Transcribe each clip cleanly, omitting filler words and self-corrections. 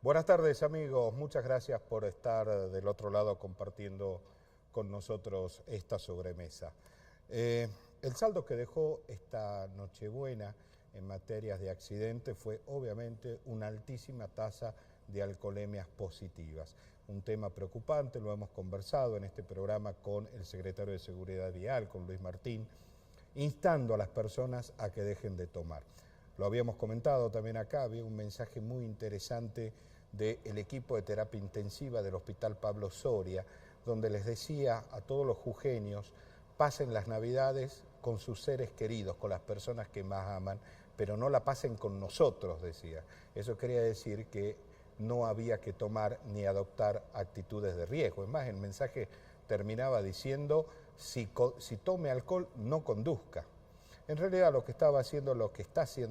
Buenas tardes, amigos. Muchas gracias por estar del otro lado compartiendo con nosotros esta sobremesa. El saldo que dejó esta Nochebuena en materias de accidentes fue obviamente una altísima tasa de alcoholemias positivas. Un tema preocupante, lo hemos conversado en este programa con el secretario de Seguridad Vial, con Luis Martín, instando a las personas a que dejen de tomar. Lo habíamos comentado también acá, había un mensaje muy interesante del equipo de terapia intensiva del Hospital Pablo Soria, donde les decía a todos los jujeños, pasen las Navidades con sus seres queridos, con las personas que más aman, pero no la pasen con nosotros, decía. Eso quería decir que no había que tomar ni adoptar actitudes de riesgo. Es más, el mensaje terminaba diciendo, si tome alcohol, no conduzca. En realidad lo que está haciendo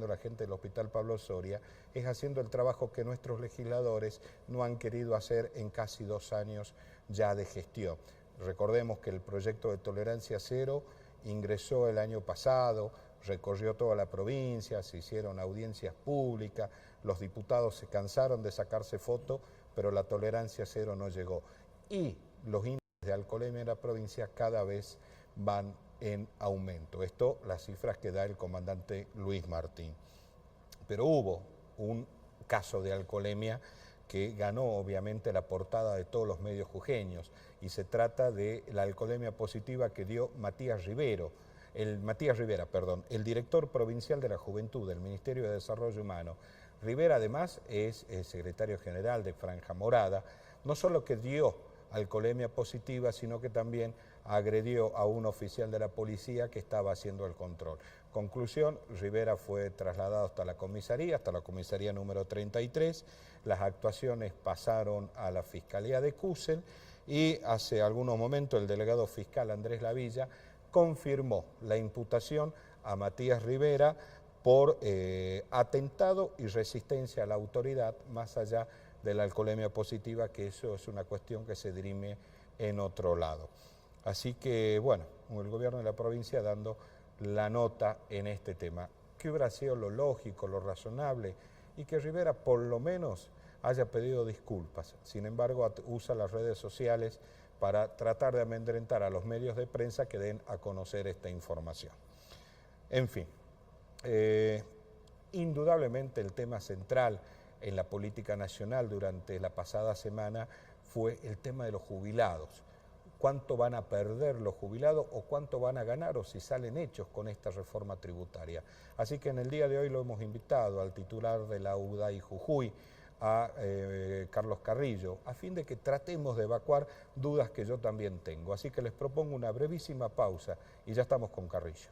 la gente del Hospital Pablo Soria es haciendo el trabajo que nuestros legisladores no han querido hacer en casi 2 años ya de gestión. Recordemos que el proyecto de tolerancia cero ingresó el año pasado, recorrió toda la provincia, se hicieron audiencias públicas, los diputados se cansaron de sacarse fotos, pero la tolerancia cero no llegó. Y los índices de alcoholemia en la provincia cada vez van en aumento. Esto, las cifras que da el comandante Luis Martín. Pero hubo un caso de alcoholemia que ganó obviamente la portada de todos los medios jujeños, y se trata de la alcoholemia positiva que dio Matías Rivera, el director provincial de la Juventud del Ministerio de Desarrollo Humano. Rivera además es el secretario general de Franja Morada, no solo que dio alcoholemia positiva, sino que también agredió a un oficial de la policía que estaba haciendo el control. Conclusión, Rivera fue trasladado hasta la comisaría número 33, las actuaciones pasaron a la Fiscalía de Cusel y hace algunos momentos el delegado fiscal Andrés Lavilla confirmó la imputación a Matías Rivera por atentado y resistencia a la autoridad, más allá de la alcoholemia positiva, que eso es una cuestión que se dirime en otro lado. Así que, bueno, el gobierno de la provincia dando la nota en este tema. ¿Qué hubiera sido lo lógico, lo razonable? Y que Rivera por lo menos haya pedido disculpas. Sin embargo, usa las redes sociales para tratar de amedrentar a los medios de prensa que den a conocer esta información. En fin, indudablemente el tema central en la política nacional durante la pasada semana fue el tema de los jubilados. ¿Cuánto van a perder los jubilados o cuánto van a ganar, o si salen hechos con esta reforma tributaria? Así que en el día de hoy lo hemos invitado al titular de la UDAI Jujuy, a Carlos Carrillo, a fin de que tratemos de evacuar dudas que yo también tengo. Así que les propongo una brevísima pausa y ya estamos con Carrillo.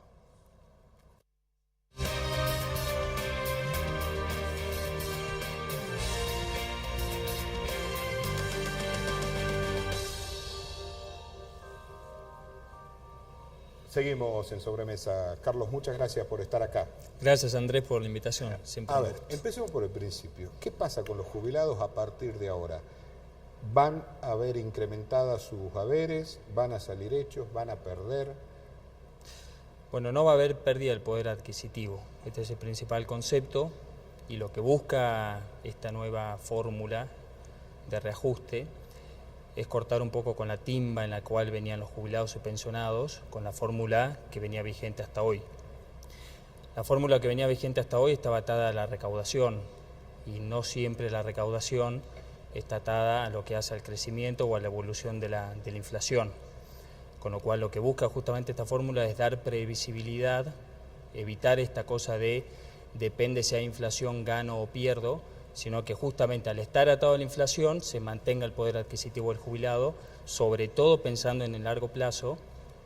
Seguimos en Sobremesa. Carlos, muchas gracias por estar acá. Gracias, Andrés, por la invitación. Siempre a ver, empecemos por el principio. ¿Qué pasa con los jubilados a partir de ahora? ¿Van a ver incrementadas sus haberes? ¿Van a salir hechos? ¿Van a perder? Bueno, no va a haber pérdida del poder adquisitivo. Este es el principal concepto, y lo que busca esta nueva fórmula de reajuste es cortar un poco con la timba en la cual venían los jubilados y pensionados, con la fórmula que venía vigente hasta hoy. La fórmula que venía vigente hasta hoy estaba atada a la recaudación, y no siempre la recaudación está atada a lo que hace al crecimiento o a la evolución de la inflación. Con lo cual lo que busca justamente esta fórmula es dar previsibilidad, evitar esta cosa de depende si hay inflación, gano o pierdo, sino que justamente al estar atado a la inflación se mantenga el poder adquisitivo del jubilado, sobre todo pensando en el largo plazo,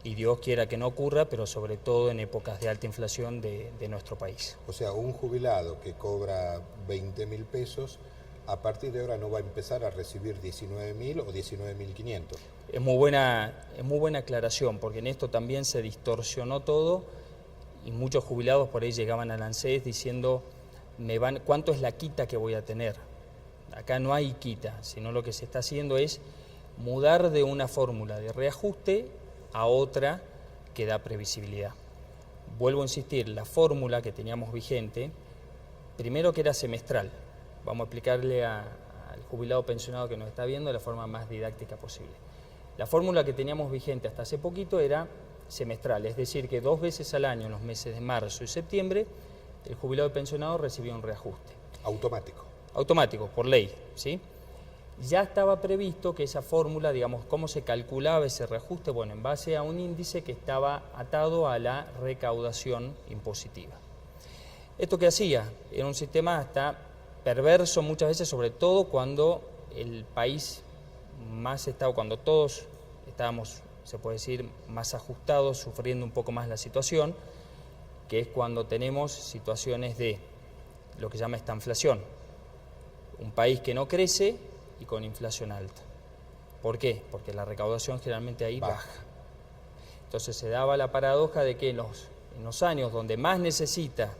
y Dios quiera que no ocurra, pero sobre todo en épocas de alta inflación de nuestro país. O sea, un jubilado que cobra 20.000 pesos, a partir de ahora no va a empezar a recibir 19.000 o 19.500. Es muy buena aclaración, porque en esto también se distorsionó todo, y muchos jubilados por ahí llegaban al ANSES diciendo, ¿cuánto es la quita que voy a tener? Acá no hay quita, sino lo que se está haciendo es mudar de una fórmula de reajuste a otra que da previsibilidad. Vuelvo a insistir, la fórmula que teníamos vigente, primero que era semestral. Vamos a explicarle a jubilado pensionado que nos está viendo de la forma más didáctica posible. La fórmula que teníamos vigente hasta hace poquito era semestral, es decir, que 2 veces al año, en los meses de marzo y septiembre, el jubilado pensionado recibía un reajuste. Automático. Automático, por ley, ¿sí? Ya estaba previsto que esa fórmula, digamos, ¿cómo se calculaba ese reajuste? Bueno, en base a un índice que estaba atado a la recaudación impositiva. ¿Esto qué hacía? Era un sistema hasta perverso muchas veces, sobre todo cuando el país más estaba, cuando todos estábamos, se puede decir, más ajustados, sufriendo un poco más la situación, que es cuando tenemos situaciones de lo que se llama estanflación. Un país que no crece y con inflación alta. ¿Por qué? Porque la recaudación generalmente ahí baja. Entonces se daba la paradoja de que en los años donde más necesita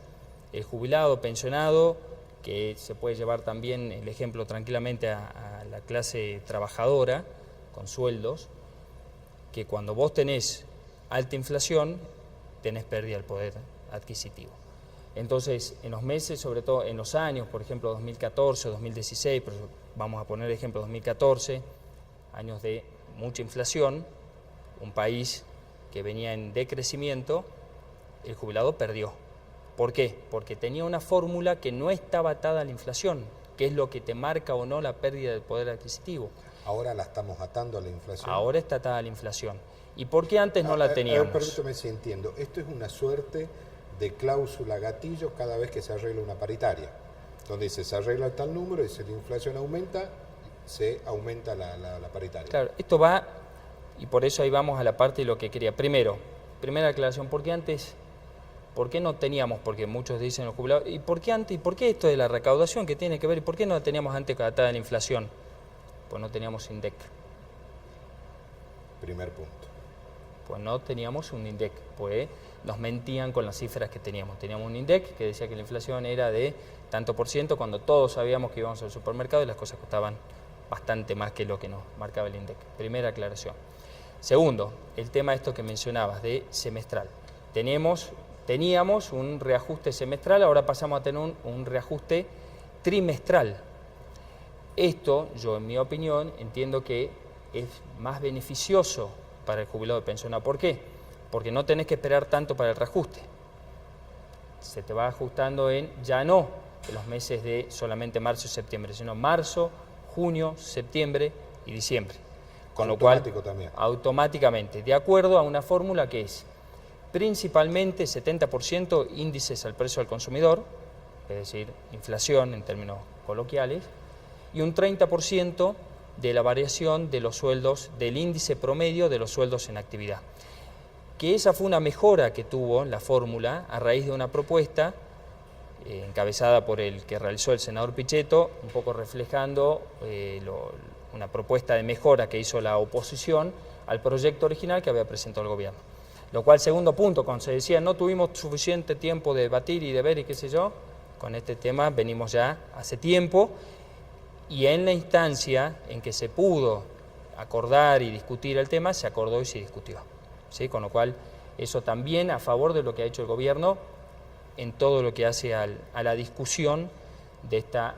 el jubilado, pensionado, que se puede llevar también el ejemplo tranquilamente a la clase trabajadora, con sueldos, que cuando vos tenés alta inflación, tenés pérdida del poder adquisitivo. Entonces, en los meses, sobre todo en los años, por ejemplo, 2014 o 2016, pero vamos a poner ejemplo 2014, años de mucha inflación, un país que venía en decrecimiento, el jubilado perdió. ¿Por qué? Porque tenía una fórmula que no estaba atada a la inflación, que es lo que te marca o no la pérdida del poder adquisitivo. Ahora la estamos atando a la inflación. Ahora está atada a la inflación. ¿Y por qué antes no la teníamos? Permítame si entiendo. Esto es una suerte de cláusula gatillo cada vez que se arregla una paritaria, donde dice se arregla tal número y si la inflación aumenta, se aumenta la paritaria. Claro, esto va, y por eso ahí vamos a la parte de lo que quería. Primero, primera aclaración, ¿por qué antes? ¿Por qué no teníamos? Porque muchos dicen los jubilados, ¿y por qué antes? ¿Y por qué esto de la recaudación que tiene que ver? ¿Y por qué no la teníamos antes atada a la inflación? Pues no teníamos INDEC. Primer punto. Pues no teníamos un INDEC, pues nos mentían con las cifras que teníamos. Teníamos un INDEC que decía que la inflación era de tanto por ciento cuando todos sabíamos que íbamos al supermercado y las cosas costaban bastante más que lo que nos marcaba el INDEC. Primera aclaración. Segundo, el tema esto que mencionabas de semestral. Teníamos un reajuste semestral, ahora pasamos a tener un reajuste trimestral. Esto, yo en mi opinión, entiendo que es más beneficioso para el jubilado pensionado. ¿Por qué? Porque no tenés que esperar tanto para el reajuste. Se te va ajustando ya no en los meses de solamente marzo y septiembre, sino marzo, junio, septiembre y diciembre. Con lo cual, también. Automáticamente, de acuerdo a una fórmula que es principalmente 70% índices al precio al consumidor, es decir, inflación en términos coloquiales, y un 30% de la variación de los sueldos, del índice promedio de los sueldos en actividad. Que esa fue una mejora que tuvo la fórmula a raíz de una propuesta encabezada por el que realizó el senador Pichetto, un poco reflejando una propuesta de mejora que hizo la oposición al proyecto original que había presentado el gobierno. Lo cual, segundo punto, cuando se decía no tuvimos suficiente tiempo de debatir y de ver y qué sé yo, con este tema venimos ya hace tiempo y en la instancia en que se pudo acordar y discutir el tema, se acordó y se discutió. ¿Sí? Con lo cual, eso también a favor de lo que ha hecho el gobierno en todo lo que hace a la discusión de esta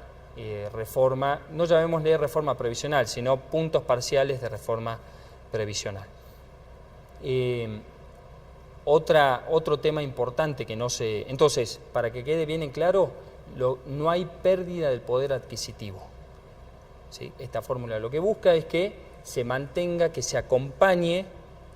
reforma, no llamémosle reforma previsional, sino puntos parciales de reforma previsional. Otro tema importante que no se... Entonces, para que quede bien en claro, no hay pérdida del poder adquisitivo. ¿Sí? Esta fórmula lo que busca es que se mantenga, que se acompañe,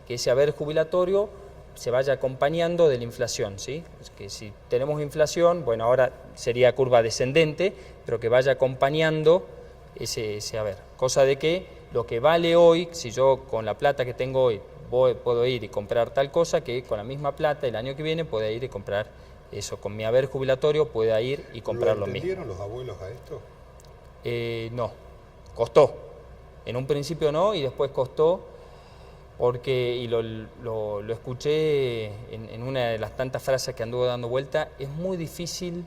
que ese haber jubilatorio se vaya acompañando de la inflación, ¿sí? Que si tenemos inflación, bueno, ahora sería curva descendente, pero que vaya acompañando ese haber. Cosa de que lo que vale hoy, si yo con la plata que tengo hoy puedo ir y comprar tal cosa, que con la misma plata el año que viene pueda ir y comprar eso. Con mi haber jubilatorio pueda ir y comprar lo mismo. ¿Entendieron los abuelos a esto? No, costó. En un principio no y después costó. Porque, y lo escuché en una de las tantas frases que anduvo dando vuelta, es muy difícil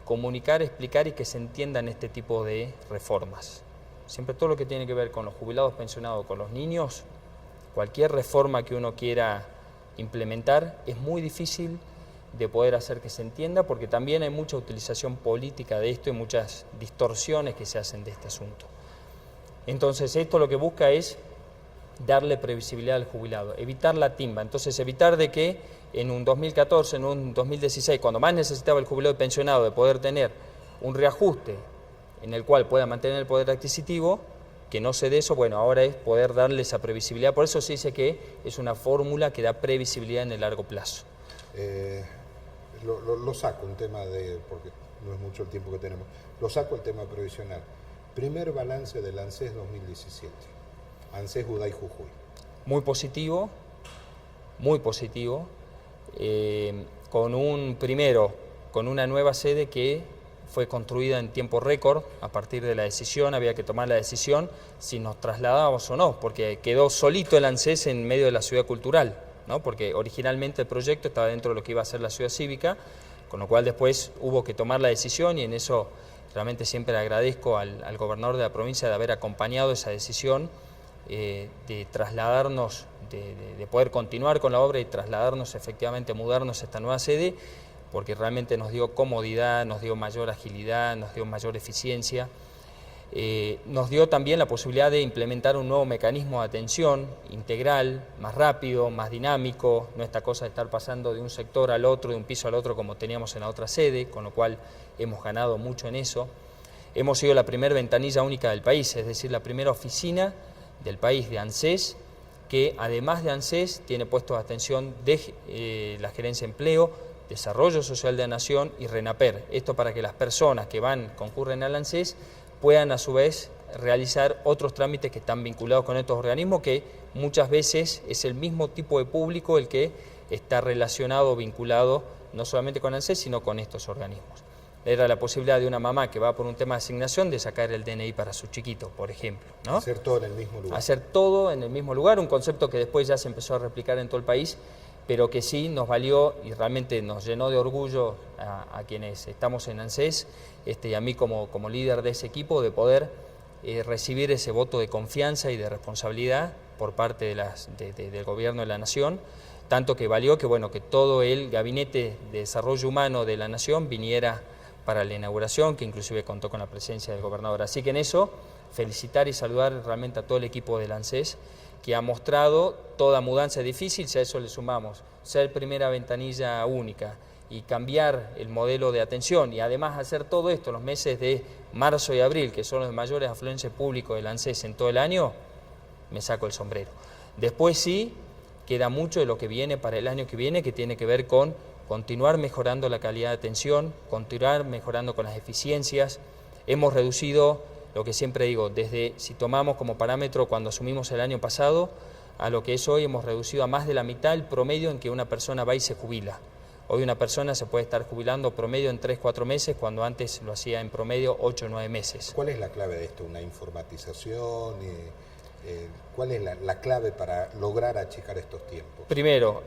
comunicar, explicar y que se entiendan este tipo de reformas. Siempre todo lo que tiene que ver con los jubilados pensionados, con los niños, cualquier reforma que uno quiera implementar, es muy difícil de poder hacer que se entienda, porque también hay mucha utilización política de esto y muchas distorsiones que se hacen de este asunto. Entonces esto lo que busca es darle previsibilidad al jubilado, evitar la timba. Entonces evitar de que en un 2014, en un 2016, cuando más necesitaba el jubilado y pensionado de poder tener un reajuste en el cual pueda mantener el poder adquisitivo, que no se dé eso, bueno, ahora es poder darle esa previsibilidad. Por eso se dice que es una fórmula que da previsibilidad en el largo plazo. Lo saco un tema porque no es mucho el tiempo que tenemos, lo saco el tema previsional. Primer balance del ANSES 2017, ANSES Juday Jujuy. Muy positivo, con una nueva sede que fue construida en tiempo récord. A partir de la decisión, había que tomar la decisión si nos trasladábamos o no, porque quedó solito el ANSES en medio de la ciudad cultural, ¿no? Porque originalmente el proyecto estaba dentro de lo que iba a ser la ciudad cívica, con lo cual después hubo que tomar la decisión, y en eso realmente siempre agradezco al gobernador de la provincia de haber acompañado esa decisión, de trasladarnos, de poder continuar con la obra y trasladarnos, efectivamente mudarnos a esta nueva sede, porque realmente nos dio comodidad, nos dio mayor agilidad, nos dio mayor eficiencia. Nos dio también la posibilidad de implementar un nuevo mecanismo de atención integral, más rápido, más dinámico, no esta cosa de estar pasando de un sector al otro, de un piso al otro como teníamos en la otra sede, con lo cual hemos ganado mucho en eso. Hemos sido la primera ventanilla única del país, es decir, la primera oficina del país de ANSES, que además de ANSES tiene puestos de atención de la Gerencia de Empleo, Desarrollo Social de la Nación y RENAPER. Esto para que las personas que concurren al ANSES puedan a su vez realizar otros trámites que están vinculados con estos organismos, que muchas veces es el mismo tipo de público el que está relacionado o vinculado no solamente con ANSES, sino con estos organismos. Era la posibilidad de una mamá que va por un tema de asignación de sacar el DNI para su chiquito, por ejemplo, ¿no? Hacer todo en el mismo lugar. Hacer todo en el mismo lugar, un concepto que después ya se empezó a replicar en todo el país, pero que sí nos valió y realmente nos llenó de orgullo a quienes estamos en ANSES, y a mí como líder de ese equipo, de poder recibir ese voto de confianza y de responsabilidad por parte del Gobierno de la Nación, tanto que valió que todo el Gabinete de Desarrollo Humano de la Nación viniera para la inauguración, que inclusive contó con la presencia del gobernador. Así que en eso, felicitar y saludar realmente a todo el equipo del ANSES, que ha mostrado toda mudanza difícil. Si a eso le sumamos ser primera ventanilla única y cambiar el modelo de atención, y además hacer todo esto en los meses de marzo y abril, que son los mayores afluencias públicos del ANSES en todo el año, me saco el sombrero. Después sí, queda mucho de lo que viene para el año que viene, que tiene que ver con continuar mejorando la calidad de atención, continuar mejorando con las eficiencias. Hemos reducido, lo que siempre digo, desde, si tomamos como parámetro cuando asumimos el año pasado, a lo que es hoy, hemos reducido a más de la mitad el promedio en que una persona va y se jubila. Hoy una persona se puede estar jubilando promedio en 3-4 meses, cuando antes lo hacía en promedio 8 o 9 meses. ¿Cuál es la clave de esto? ¿Una informatización? ¿Cuál es la clave para lograr achicar estos tiempos? Primero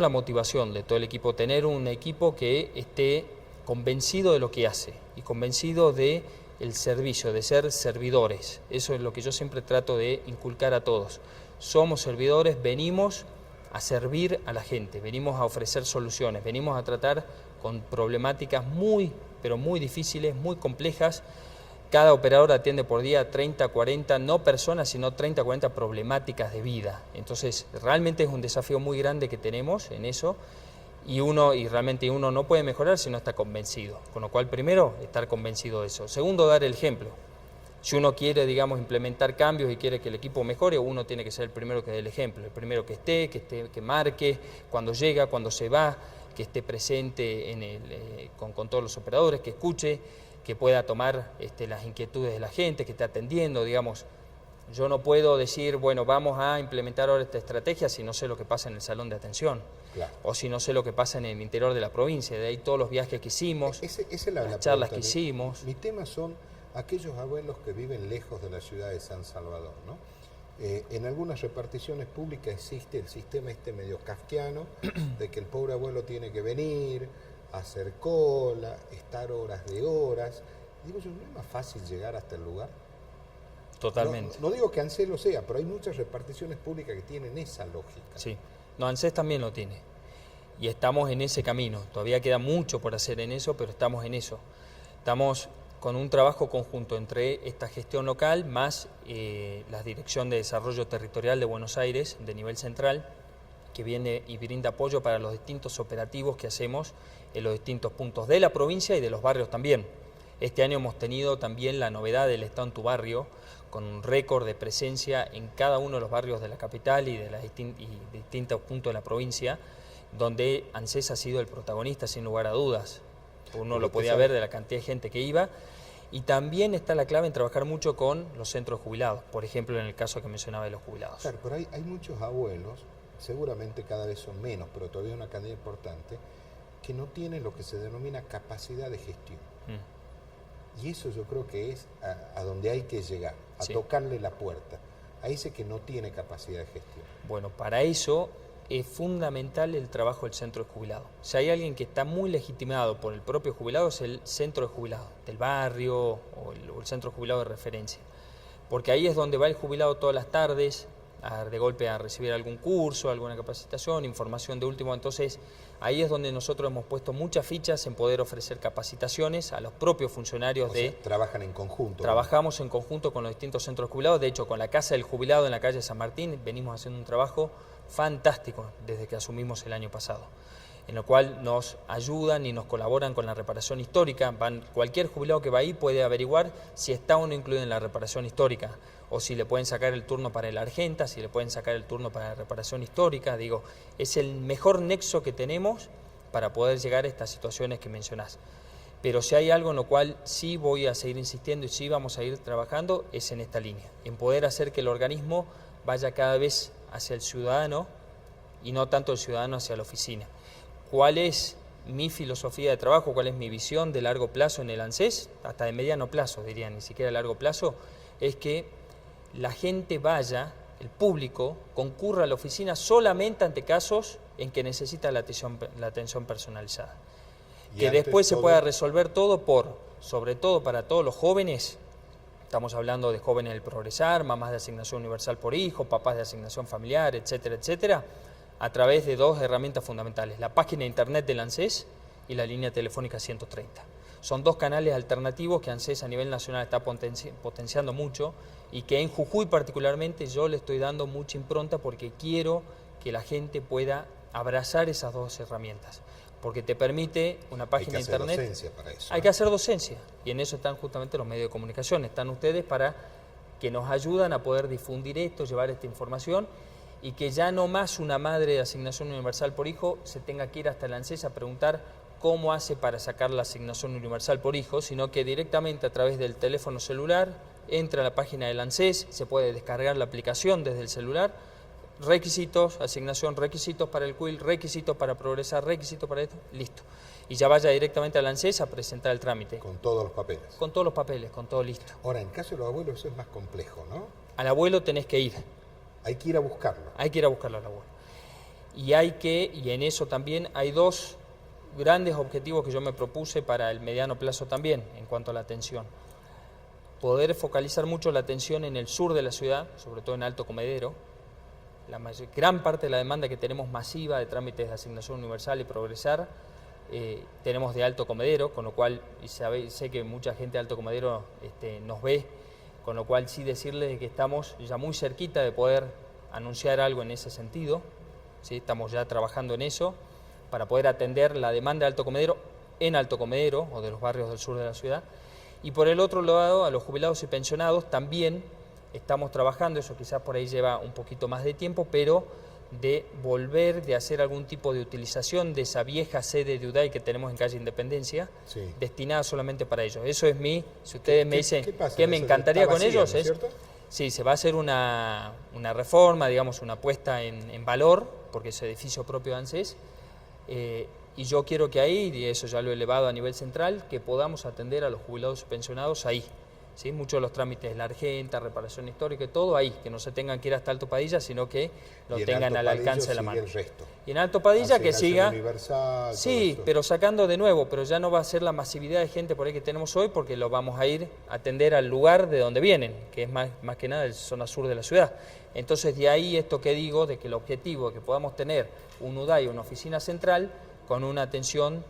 la motivación de todo el equipo, tener un equipo que esté convencido de lo que hace y convencido de el servicio, de ser servidores. Eso es lo que yo siempre trato de inculcar a todos. Somos servidores, venimos a servir a la gente, venimos a ofrecer soluciones, venimos a tratar con problemáticas muy, pero muy difíciles, muy complejas. Cada operador atiende por día 30, 40, no personas, sino 30, 40 problemáticas de vida. Entonces, realmente es un desafío muy grande que tenemos en eso, y realmente uno no puede mejorar si no está convencido. Con lo cual, primero, estar convencido de eso. Segundo, dar el ejemplo. Si uno quiere, implementar cambios y quiere que el equipo mejore, uno tiene que ser el primero que dé el ejemplo, el primero que esté, que marque, cuando llega, cuando se va, que esté presente con todos los operadores, que escuche, que pueda tomar las inquietudes de la gente, que esté atendiendo, Yo no puedo decir, bueno, vamos a implementar ahora esta estrategia si no sé lo que pasa en el salón de atención, claro, o si no sé lo que pasa en el interior de la provincia. De ahí todos los viajes que hicimos, las charlas que hicimos. Mi tema son aquellos abuelos que viven lejos de la ciudad de San Salvador, ¿no? En algunas reparticiones públicas existe el sistema medio kafkiano de que el pobre abuelo tiene que venir, hacer cola, estar horas de horas. Digo yo, ¿no es más fácil llegar hasta el lugar? Totalmente. No digo que ANSES lo sea, pero hay muchas reparticiones públicas que tienen esa lógica. Sí, ANSES también lo tiene. Y estamos en ese camino. Todavía queda mucho por hacer en eso, pero estamos en eso. Estamos con un trabajo conjunto entre esta gestión local más la Dirección de Desarrollo Territorial de Buenos Aires, de nivel central, que viene y brinda apoyo para los distintos operativos que hacemos en los distintos puntos de la provincia y de los barrios también. Este año hemos tenido también la novedad del Estado en tu barrio, con un récord de presencia en cada uno de los barrios de la capital y de distintos puntos de la provincia, donde ANSES ha sido el protagonista sin lugar a dudas. Uno lo podía ver de la cantidad de gente que iba. Y también está la clave en trabajar mucho con los centros jubilados, por ejemplo en el caso que mencionaba de los jubilados. Claro, pero hay muchos abuelos, seguramente cada vez son menos, pero todavía una cantidad importante, que no tienen lo que se denomina capacidad de gestión. Y eso yo creo que es a donde hay que llegar, a tocarle la puerta, a ese que no tiene capacidad de gestión. Bueno, para eso es fundamental el trabajo del centro de jubilado. Si hay alguien que está muy legitimado por el propio jubilado, es el centro de jubilado, del barrio o el centro de jubilado de referencia. Porque ahí es donde va el jubilado todas las tardes, de golpe a recibir algún curso, alguna capacitación, información de último. Entonces, ahí es donde nosotros hemos puesto muchas fichas en poder ofrecer capacitaciones a los propios funcionarios. Trabajan en conjunto. Trabajamos en conjunto con los distintos centros jubilados. De hecho, con la Casa del Jubilado en la calle San Martín venimos haciendo un trabajo fantástico desde que asumimos el año pasado, en lo cual nos ayudan y nos colaboran con la reparación histórica. Cualquier jubilado que va ahí puede averiguar si está o no incluido en la reparación histórica, o si le pueden sacar el turno para el Argenta, si le pueden sacar el turno para la reparación histórica. Digo, es el mejor nexo que tenemos para poder llegar a estas situaciones que mencionás. Pero si hay algo en lo cual sí voy a seguir insistiendo y sí vamos a ir trabajando, es en esta línea, en poder hacer que el organismo vaya cada vez hacia el ciudadano y no tanto el ciudadano hacia la oficina. ¿Cuál es mi filosofía de trabajo? ¿Cuál es mi visión de largo plazo en el ANSES? Hasta de mediano plazo, diría, ni siquiera de largo plazo, es que la gente vaya, el público, concurra a la oficina solamente ante casos en que necesita la atención personalizada. Que después se pueda resolver todo sobre todo para todos los jóvenes. Estamos hablando de jóvenes del Progresar, mamás de asignación universal por hijo, papás de asignación familiar, etcétera, etcétera, a través de dos herramientas fundamentales: la página de internet del ANSES y la línea telefónica 130. Son dos canales alternativos que ANSES a nivel nacional está potenciando mucho y que en Jujuy particularmente yo le estoy dando mucha impronta porque quiero que la gente pueda abrazar esas dos herramientas. Porque te permite una página de internet. Hay que hacer docencia para eso. Hay que hacer docencia, y en eso están justamente los medios de comunicación, están ustedes para que nos ayudan a poder difundir esto, llevar esta información, y que ya no más una madre de asignación universal por hijo se tenga que ir hasta el ANSES a preguntar cómo hace para sacar la asignación universal por hijo, sino que directamente a través del teléfono celular entra a la página del ANSES, se puede descargar la aplicación desde el celular, requisitos, asignación, requisitos para el CUIL, requisitos para Progresar, requisitos para esto, listo. Y ya vaya directamente al ANSES a presentar el trámite. Con todos los papeles. Con todos los papeles, con todo listo. Ahora, en caso de los abuelos eso es más complejo, ¿no? Al abuelo tenés que ir. Hay que ir a buscarlo. Hay que ir a buscarlo al abuelo. Y en eso también hay dos grandes objetivos que yo me propuse para el mediano plazo también, en cuanto a la atención. Poder focalizar mucho la atención en el sur de la ciudad, sobre todo en Alto Comedero. Gran parte de la demanda que tenemos masiva de trámites de asignación universal y Progresar tenemos de Alto Comedero, con lo cual, y sé que mucha gente de Alto Comedero nos ve, con lo cual sí decirles que estamos ya muy cerquita de poder anunciar algo en ese sentido, ¿sí? Estamos ya trabajando en eso para poder atender la demanda de Alto Comedero en Alto Comedero o de los barrios del sur de la ciudad. Y por el otro lado, a los jubilados y pensionados también estamos trabajando, eso quizás por ahí lleva un poquito más de tiempo, pero de volver, de hacer algún tipo de utilización de esa vieja sede de UDAI que tenemos en calle Independencia, sí, destinada solamente para ellos. Eso es si ustedes me dicen qué me encantaría con ellos, ¿no es cierto? Sí, se va a hacer una reforma, digamos, una puesta en valor, porque es edificio propio de ANSES, y yo quiero que ahí, y eso ya lo he elevado a nivel central, que podamos atender a los jubilados y pensionados ahí. ¿Sí? Muchos de los trámites, la Argenta, reparación histórica, todo ahí, que no se tengan que ir hasta Alto Padilla, sino que lo tengan al alcance de la mano. Y en Alto Padilla que siga, sí, pero sacando de nuevo, pero ya no va a ser la masividad de gente por ahí que tenemos hoy, porque lo vamos a ir a atender al lugar de donde vienen, que es más que nada la zona sur de la ciudad. Entonces de ahí esto que digo, de que el objetivo es que podamos tener un UDAI, una oficina central, con una atención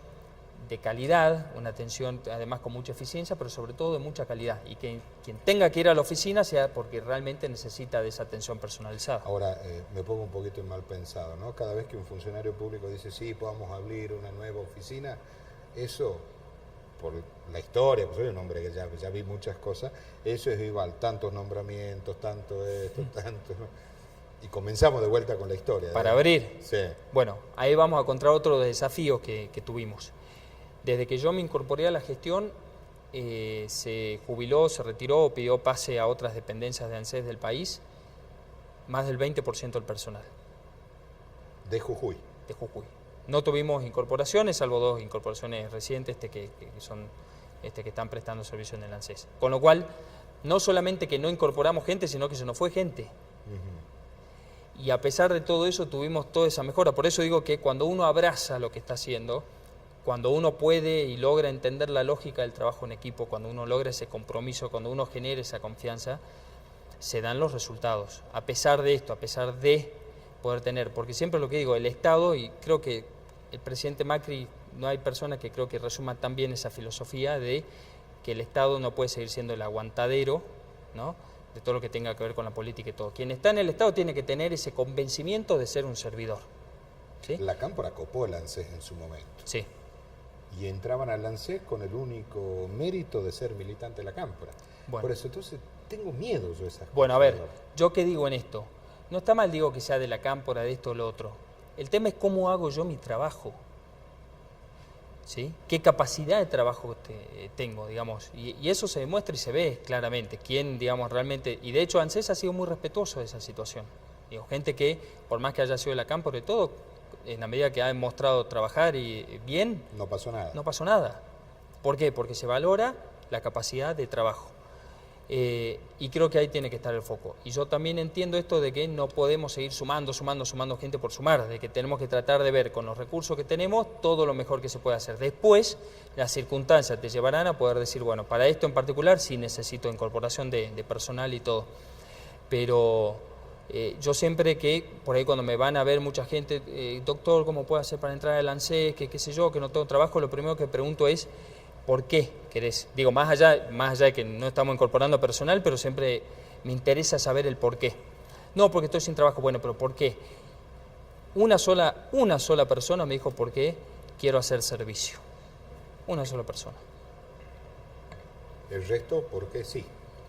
de calidad, una atención además con mucha eficiencia, pero sobre todo de mucha calidad, y que quien tenga que ir a la oficina sea porque realmente necesita de esa atención personalizada. Ahora, me pongo un poquito mal pensado, ¿no? Cada vez que un funcionario público dice, sí, podamos abrir una nueva oficina, eso, por la historia, pues soy un hombre que ya vi muchas cosas, eso es igual, tantos nombramientos, tanto esto, tanto, ¿no? Y comenzamos de vuelta con la historia. Para abrir. Sí. Bueno, ahí vamos a encontrar otro desafío que tuvimos. Desde que yo me incorporé a la gestión, se jubiló, se retiró o pidió pase a otras dependencias de ANSES del país, más del 20% del personal. De Jujuy. De Jujuy. No tuvimos incorporaciones, salvo 2 incorporaciones recientes que son que están prestando servicio en el ANSES. Con lo cual, no solamente que no incorporamos gente, sino que se nos fue gente. Y a pesar de todo eso, tuvimos toda esa mejora. Por eso digo que cuando uno abraza lo que está haciendo, cuando uno puede y logra entender la lógica del trabajo en equipo, cuando uno logra ese compromiso, cuando uno genera esa confianza, se dan los resultados. A pesar de esto, a pesar de poder tener, porque siempre lo que digo, el Estado, y creo que el presidente Macri, no hay persona que creo que resuma tan bien esa filosofía de que el Estado no puede seguir siendo el aguantadero, ¿no?, de todo lo que tenga que ver con la política y todo. Quien está en el Estado tiene que tener ese convencimiento de ser un servidor. ¿Sí? La Cámpora copó el ANSES en su momento. Sí. Y entraban al ANSES con el único mérito de ser militante de la Cámpora. Bueno. Por eso, entonces, tengo miedo yo de esas cosas. Bueno, a ver, ¿yo qué digo en esto? No está mal, digo, que sea de la Cámpora, de esto o lo otro. El tema es cómo hago yo mi trabajo. ¿Sí? ¿Qué capacidad de trabajo tengo, digamos? Y eso se demuestra y se ve claramente. Quién, digamos, realmente... Y de hecho, ANSES ha sido muy respetuoso de esa situación. Digo, gente que, por más que haya sido de la Cámpora y todo, en la medida que ha demostrado trabajar y bien... No pasó nada. No pasó nada. ¿Por qué? Porque se valora la capacidad de trabajo. Y creo que ahí tiene que estar el foco. Y yo también entiendo esto de que no podemos seguir sumando gente por sumar, de que tenemos que tratar de ver con los recursos que tenemos todo lo mejor que se puede hacer. Después, las circunstancias te llevarán a poder decir, bueno, para esto en particular sí necesito incorporación de personal y todo. Pero yo siempre que, por ahí cuando me van a ver mucha gente, doctor, ¿cómo puedo hacer para entrar al ANSES? Que qué sé yo, que no tengo trabajo, lo primero que pregunto es, ¿por qué querés? Digo, más allá de que no estamos incorporando personal, pero siempre me interesa saber el por qué. No, porque estoy sin trabajo. Bueno, pero ¿por qué? Una sola persona me dijo por qué quiero hacer servicio. Una sola persona. El resto, ¿por qué sí?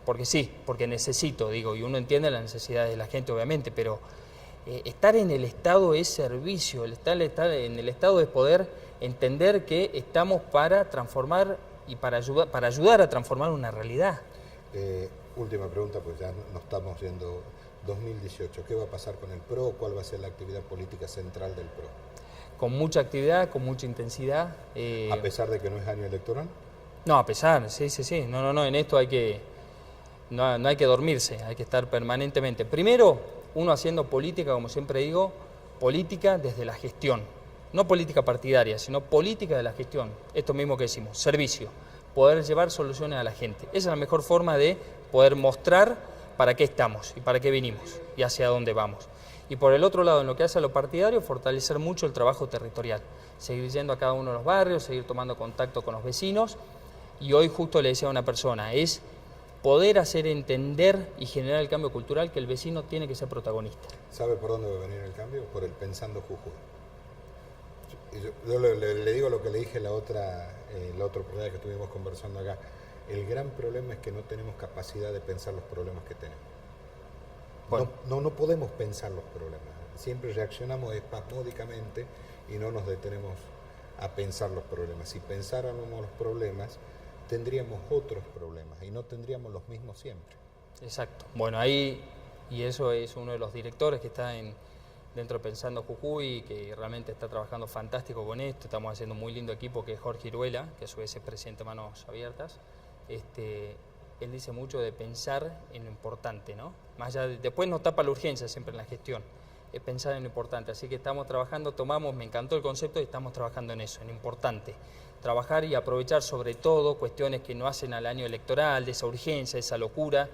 Porque sí, porque necesito, digo, y uno entiende las necesidades de la gente, obviamente, pero estar en el Estado es servicio, estar en el Estado es poder entender que estamos para transformar y para ayudar a transformar una realidad. Última pregunta, pues ya nos estamos yendo 2018. ¿Qué va a pasar con el PRO? ¿Cuál va a ser la actividad política central del PRO? Con mucha actividad, con mucha intensidad. ¿A pesar de que no es año electoral? No, a pesar, sí. No, en esto no hay que dormirse, hay que estar permanentemente. Primero, uno haciendo política, como siempre digo, política desde la gestión. No política partidaria, sino política de la gestión. Esto mismo que decimos, servicio, poder llevar soluciones a la gente. Esa es la mejor forma de poder mostrar para qué estamos y para qué vinimos y hacia dónde vamos. Y por el otro lado, en lo que hace a lo partidario, fortalecer mucho el trabajo territorial. Seguir yendo a cada uno de los barrios, seguir tomando contacto con los vecinos. Y hoy justo le decía a una persona, es poder hacer entender y generar el cambio cultural que el vecino tiene que ser protagonista. ¿Sabe por dónde va a venir el cambio? Por el Pensando Jujuy. Yo le digo lo que le dije la otra oportunidad que estuvimos conversando acá. El gran problema es que no tenemos capacidad de pensar los problemas que tenemos. Bueno. No podemos pensar los problemas. Siempre reaccionamos espasmódicamente y no nos detenemos a pensar los problemas. Si pensáramos los problemas, tendríamos otros problemas y no tendríamos los mismos siempre. Exacto. Bueno, ahí, y eso es uno de los directores que está dentro de Pensando Jujuy, que realmente está trabajando fantástico con esto. Estamos haciendo un muy lindo equipo, que es Jorge Iruela, que a su vez es presidente de Manos Abiertas. Él dice mucho de pensar en lo importante, ¿no? Más allá después nos tapa la urgencia siempre en la gestión, es pensar en lo importante. Así que estamos trabajando, me encantó el concepto y estamos trabajando en eso, en lo importante. Trabajar y aprovechar sobre todo cuestiones que no hacen al año electoral, de esa urgencia, esa locura,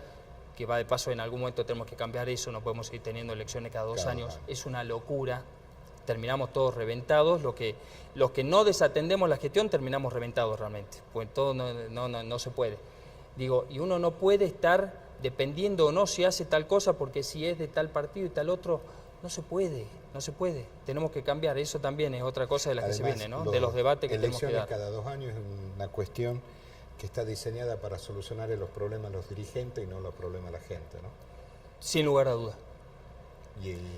que va de paso en algún momento tenemos que cambiar eso, no podemos seguir teniendo elecciones cada dos años. Es una locura terminamos todos reventados. Los que no desatendemos la gestión terminamos reventados realmente, porque todo no se puede. Digo, y uno no puede estar dependiendo o no si hace tal cosa, porque si es de tal partido y tal otro, no se puede. Tenemos que cambiar, eso también es otra cosa de la que se viene, ¿no? De los debates que tenemos que dar. Elecciones cada 2 años es una cuestión que está diseñada para solucionar los problemas de los dirigentes y no los problemas de la gente, ¿no? Sin lugar a dudas.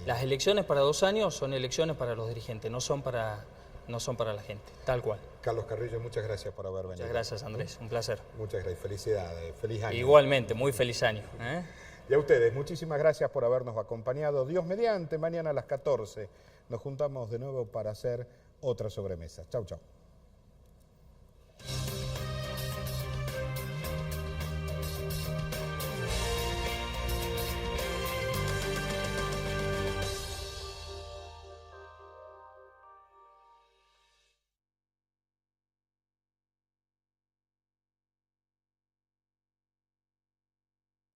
Las elecciones para 2 años son elecciones para los dirigentes, no son para la gente, tal cual. Carlos Carrillo, muchas gracias por haber venido. Muchas gracias, Andrés, un placer. Muchas gracias, felicidades, feliz año. Igualmente, muy feliz año. Y a ustedes, muchísimas gracias por habernos acompañado. Dios mediante, mañana a las 14 nos juntamos de nuevo para hacer otra sobremesa. Chau, chau.